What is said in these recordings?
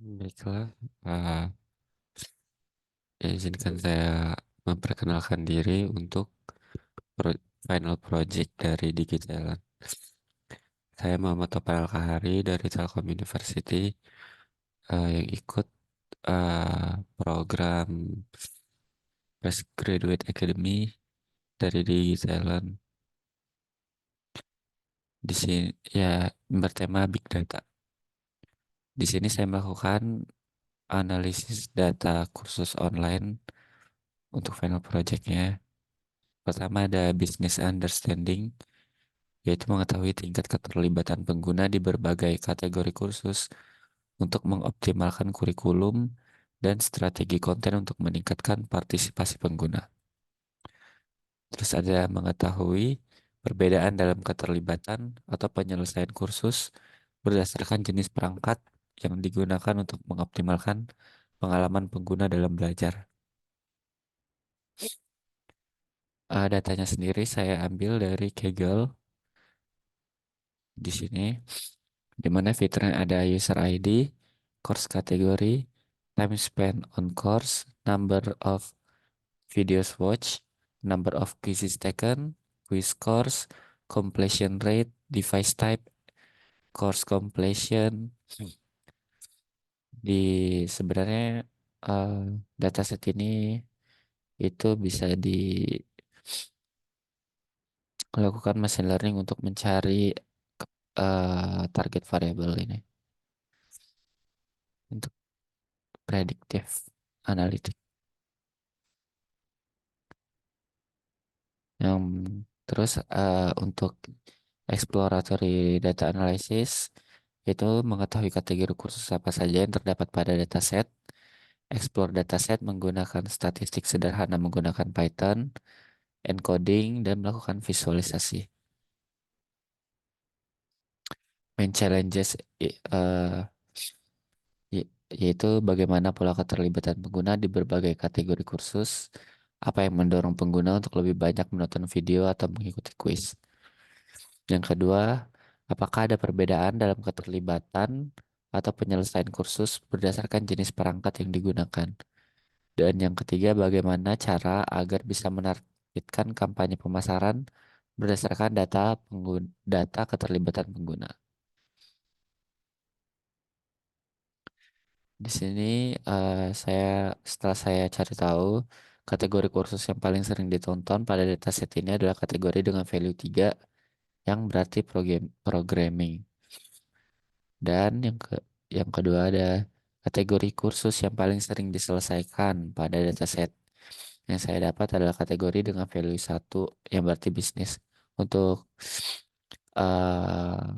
Baiklah, uh, izinkan saya memperkenalkan diri untuk final project dari Digital. Saya Muhammad Topel Al-Kahari dari Telkom University yang ikut program Fresh Graduate Academy dari Digital. Di sini ya bertema Big Data. Di sini saya melakukan analisis data kursus online untuk final projectnya. Pertama ada business understanding, yaitu mengetahui tingkat keterlibatan pengguna di berbagai kategori kursus untuk mengoptimalkan kurikulum dan strategi konten untuk meningkatkan partisipasi pengguna. Terus ada mengetahui perbedaan dalam keterlibatan atau penyelesaian kursus berdasarkan jenis perangkat yang digunakan untuk mengoptimalkan pengalaman pengguna dalam belajar. Datanya sendiri saya ambil dari Kaggle di sini, di mana fiturnya ada user ID, course kategori, time spent on course, number of videos watched, number of quizzes taken, quiz scores, completion rate, device type, course completion. Di sebenarnya eh, dataset ini itu bisa dilakukan machine learning untuk mencari target variabel ini untuk predictive analytics. Yang terus untuk exploratory data analysis itu mengetahui kategori kursus apa saja yang terdapat pada dataset. Explore dataset menggunakan statistik sederhana menggunakan Python, encoding, dan melakukan visualisasi. Main challenges yaitu bagaimana pola keterlibatan pengguna di berbagai kategori kursus, apa yang mendorong pengguna untuk lebih banyak menonton video atau mengikuti kuis. Yang kedua, apakah ada perbedaan dalam keterlibatan atau penyelesaian kursus berdasarkan jenis perangkat yang digunakan? Dan yang ketiga, bagaimana cara agar bisa menargetkan kampanye pemasaran berdasarkan data keterlibatan pengguna. Di sini saya setelah saya cari tahu kategori kursus yang paling sering ditonton pada dataset ini adalah kategori dengan value 3 yang berarti programming. Dan yang kedua ada kategori kursus yang paling sering diselesaikan pada dataset. Yang saya dapat adalah kategori dengan value 1 yang berarti bisnis. Untuk eh,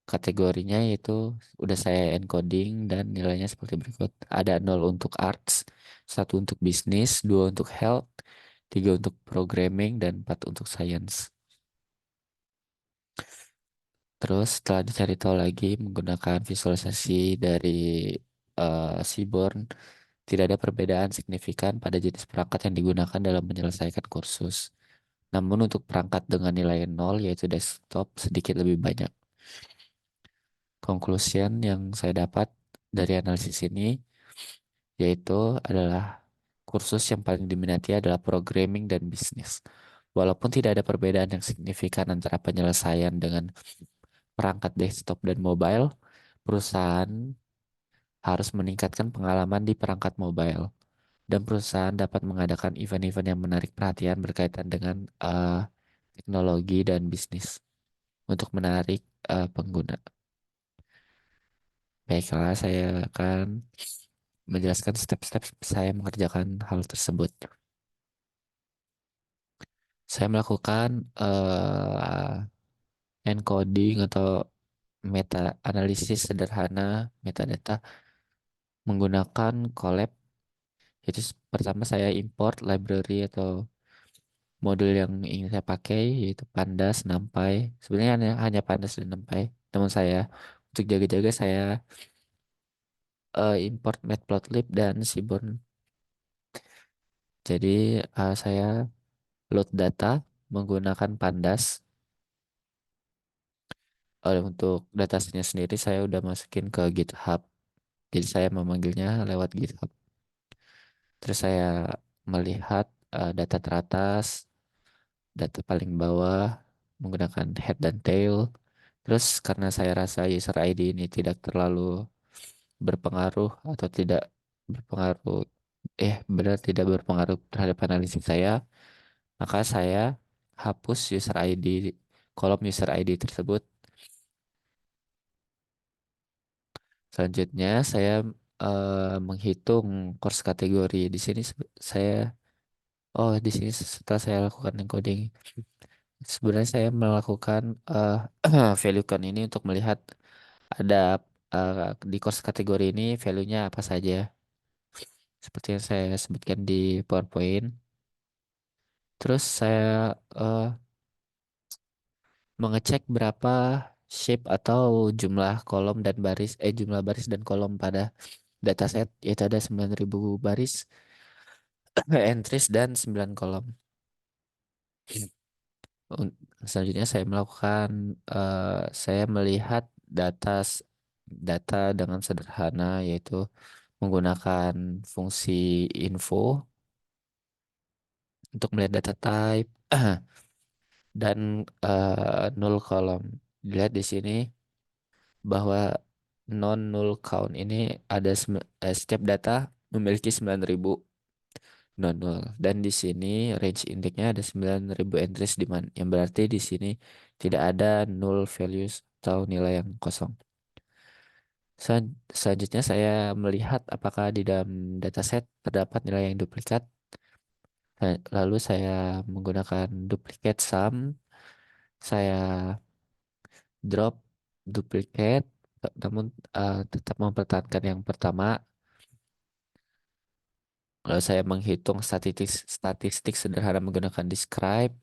kategorinya yaitu udah saya encoding dan nilainya seperti berikut. Ada 0 untuk arts, 1 untuk bisnis, 2 untuk health, 3 untuk programming, dan 4 untuk science. Terus setelah dicari tahu lagi menggunakan visualisasi dari Seaborn, tidak ada perbedaan signifikan pada jenis perangkat yang digunakan dalam menyelesaikan kursus. Namun untuk perangkat dengan nilai 0 yaitu desktop sedikit lebih banyak. Conclusion yang saya dapat dari analisis ini yaitu adalah kursus yang paling diminati adalah programming dan bisnis. Walaupun tidak ada perbedaan yang signifikan antara penyelesaian dengan perangkat desktop dan mobile, perusahaan harus meningkatkan pengalaman di perangkat mobile. Dan perusahaan dapat mengadakan event-event yang menarik perhatian berkaitan dengan teknologi dan bisnis untuk menarik pengguna. Baiklah, saya akan menjelaskan step-step saya mengerjakan hal tersebut. Saya melakukan encoding atau meta analisis sederhana metadata menggunakan Colab. Itu pertama saya import library atau modul yang ingin saya pakai yaitu Pandas, NumPy. Sebenarnya hanya Pandas dan NumPy. Namun saya untuk jaga-jaga saya import Matplotlib dan Seaborn. Jadi saya load data menggunakan Pandas. Untuk datasnya sendiri saya udah masukin ke GitHub. Jadi saya memanggilnya lewat GitHub. Terus saya melihat data teratas, data paling bawah menggunakan head dan tail. Terus karena saya rasa user ID ini tidak terlalu berpengaruh atau tidak berpengaruh, benar tidak berpengaruh terhadap analisis saya, maka saya hapus user ID, kolom user ID tersebut. Selanjutnya saya menghitung course kategori. Di sini saya, di sini setelah saya lakukan encoding, sebenarnya saya melakukan value count ini untuk melihat ada di course kategori ini value-nya apa saja. Seperti yang saya sebutkan di PowerPoint. Terus saya eh, mengecek berapa shape atau jumlah kolom dan baris, jumlah baris dan kolom pada dataset, yaitu ada 9.000 baris, entries dan 9 kolom. Un- Selanjutnya saya melakukan, saya melihat data dengan sederhana, yaitu menggunakan fungsi info untuk melihat data type dan null column. Dilihat di sini bahwa non null count ini ada setiap data memiliki 9.000 non null, dan di sini range indexnya ada 9.000 entries di mana, yang berarti di sini tidak ada null values atau nilai yang kosong. Selanjutnya saya melihat apakah di dalam dataset terdapat nilai yang duplikat. Lalu saya menggunakan duplicate sum, saya drop duplicate, namun tetap mempertahankan yang pertama. Lalu saya menghitung statistik sederhana menggunakan describe,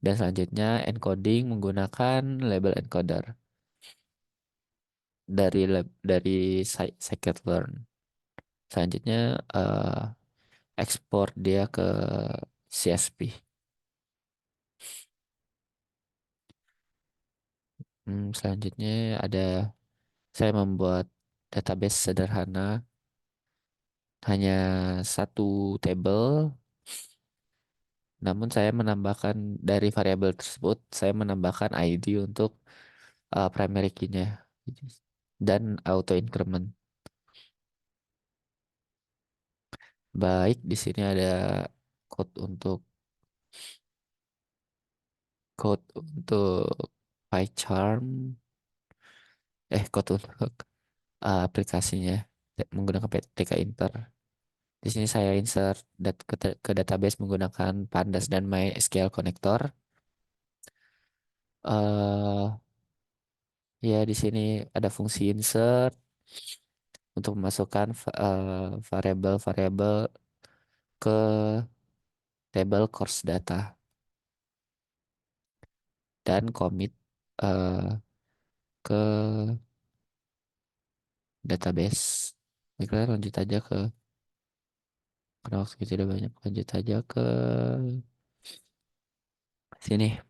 dan selanjutnya encoding menggunakan label encoder dari scikit-learn. Selanjutnya ekspor dia ke CSV. Selanjutnya ada saya membuat database sederhana, hanya satu table, namun saya menambahkan dari variabel tersebut, saya menambahkan ID untuk primary key-nya dan auto increment. Baik, di sini ada code untuk code untuk PyCharm, code untuk aplikasinya menggunakan PTK Inter. Di sini saya insert ke database menggunakan Pandas dan MySQL connector. eh Ya, di sini ada fungsi insert untuk memasukkan variabel-variabel ke table course data, dan commit eh, ke database. Baiklah, lanjut aja karena waktu kita tidak banyak, lanjut aja ke sini.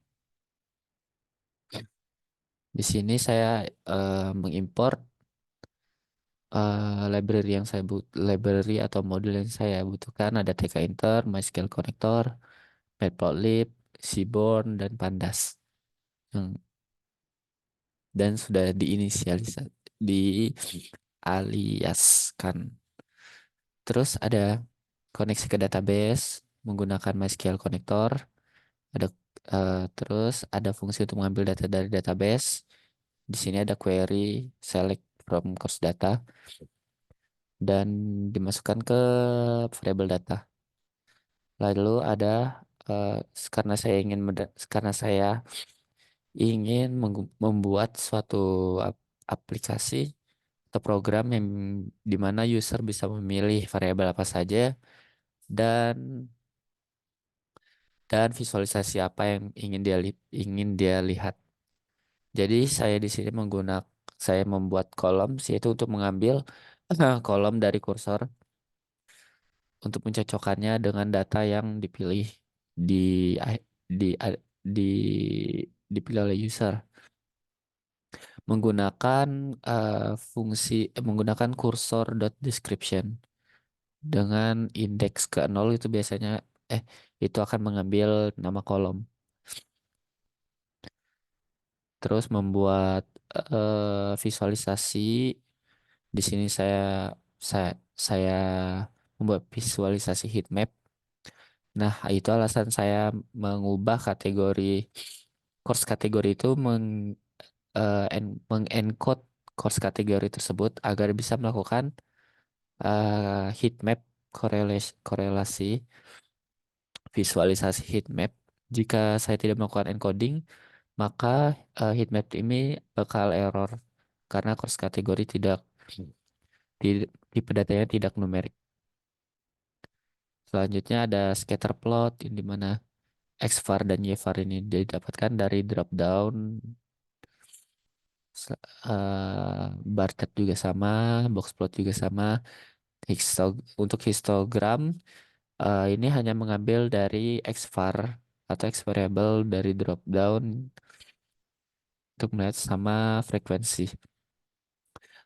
Di sini saya mengimport library atau modul yang saya butuhkan, ada tkinter, MySQL connector, Matplotlib, Seaborn, dan Pandas. Hmm, dan sudah dialiaskan. Terus ada koneksi ke database menggunakan MySQL connector. Ada terus ada fungsi untuk mengambil data dari database. Di sini ada query select from course data dan dimasukkan ke variable data. Lalu ada eh, karena saya ingin membuat suatu aplikasi atau program yang di mana user bisa memilih variabel apa saja dan visualisasi apa yang ingin dia lihat. Jadi saya membuat kolom yaitu untuk mengambil kolom dari kursor untuk mencocokkannya dengan data yang dipilih di di di dipilih oleh user. menggunakan menggunakan cursor dot description dengan indeks ke nol itu biasanya eh itu akan mengambil nama kolom. Terus membuat visualisasi. Di sini saya membuat visualisasi heat map. Nah, itu alasan saya mengubah kategori course kategori itu mengencode course kategori tersebut agar bisa melakukan heat map korelasi visualisasi heat map. Jika saya tidak melakukan encoding, maka heat map ini bakal error karena course kategori tipe datanya tidak numerik. Selanjutnya ada scatter plot yang dimana xvar dan yvar ini didapatkan dari drop down. Bar chart juga sama, box plot juga sama. Untuk histogram ini hanya mengambil dari xvar atau x variable dari drop down untuk melihat sama frekuensi.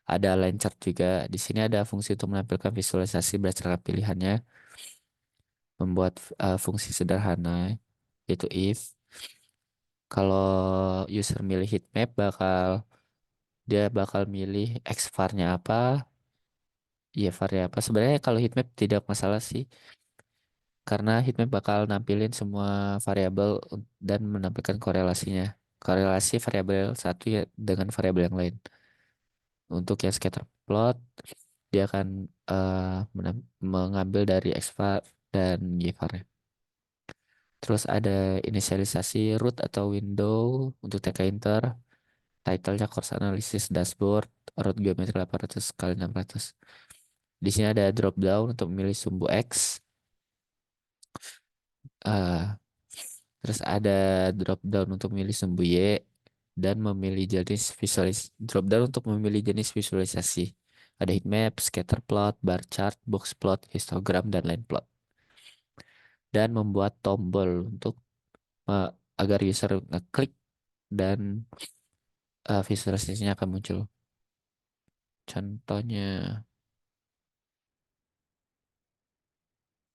Ada line chart juga. Di sini ada fungsi untuk menampilkan visualisasi berdasarkan pilihannya, membuat fungsi sederhana yaitu if. Kalau user milih heat map dia bakal milih xvar-nya apa, yvar-nya apa. Sebenarnya kalau heat map tidak masalah sih, karena heatmap bakal nampilin semua variabel dan menampilkan korelasinya. Korelasi variabel satu ya dengan variabel yang lain. Untuk yang scatter plot, dia akan mengambil dari xvar dan yvar. Terus ada inisialisasi root atau window untuk TK Inter. Title-nya Course Analysis Dashboard, root geometri 800 kali 600. Di sini ada drop down untuk memilih sumbu X. eh, Terus ada drop down untuk memilih sumbu Y dan memilih jenis drop down untuk memilih jenis visualisasi. Ada heat map, scatter plot, bar chart, box plot, histogram, dan line plot. Dan membuat tombol untuk eh, agar user ngeklik dan visualisasinya akan muncul. Contohnya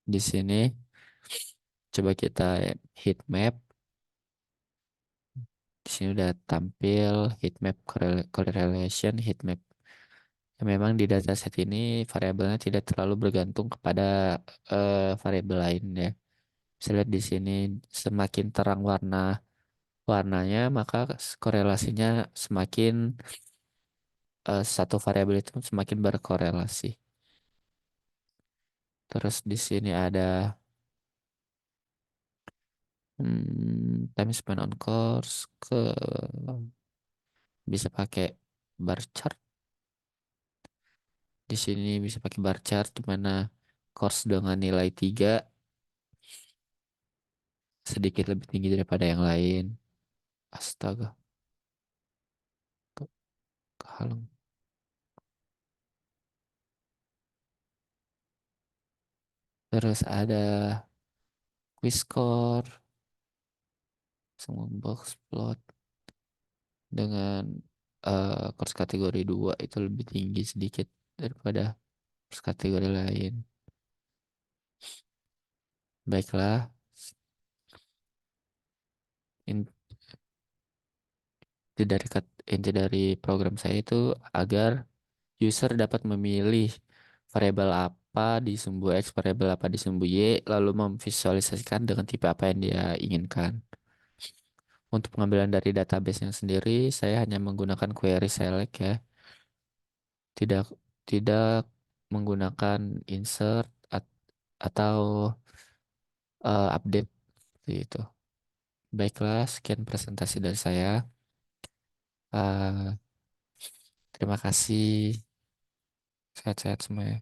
di sini coba kita heat map. Di sini udah tampil heat map correlation heat map. Ya, memang di dataset ini variabelnya tidak terlalu bergantung kepada variabel lain ya. Bisa lihat di sini semakin terang warnanya maka korelasinya semakin satu variabel itu semakin berkorelasi. Terus di sini ada time spent on course bisa pakai bar chart. Di sini bisa pakai bar chart di mana course dengan nilai 3 sedikit lebih tinggi daripada yang lain. Astaga, ke- kehalang. Terus ada quiz score, semua box plot dengan course kategori 2 itu lebih tinggi sedikit daripada course kategori lain. Baiklah, inti inti dari program saya itu agar user dapat memilih variabel apa di sumbu X, variabel apa di sumbu Y, lalu memvisualisasikan dengan tipe apa yang dia inginkan. Untuk pengambilan dari database-nya sendiri, saya hanya menggunakan query select ya. Tidak tidak menggunakan insert atau update seperti itu. Baiklah, sekian presentasi dari saya. Eh, Terima kasih. Sehat-sehat semua ya.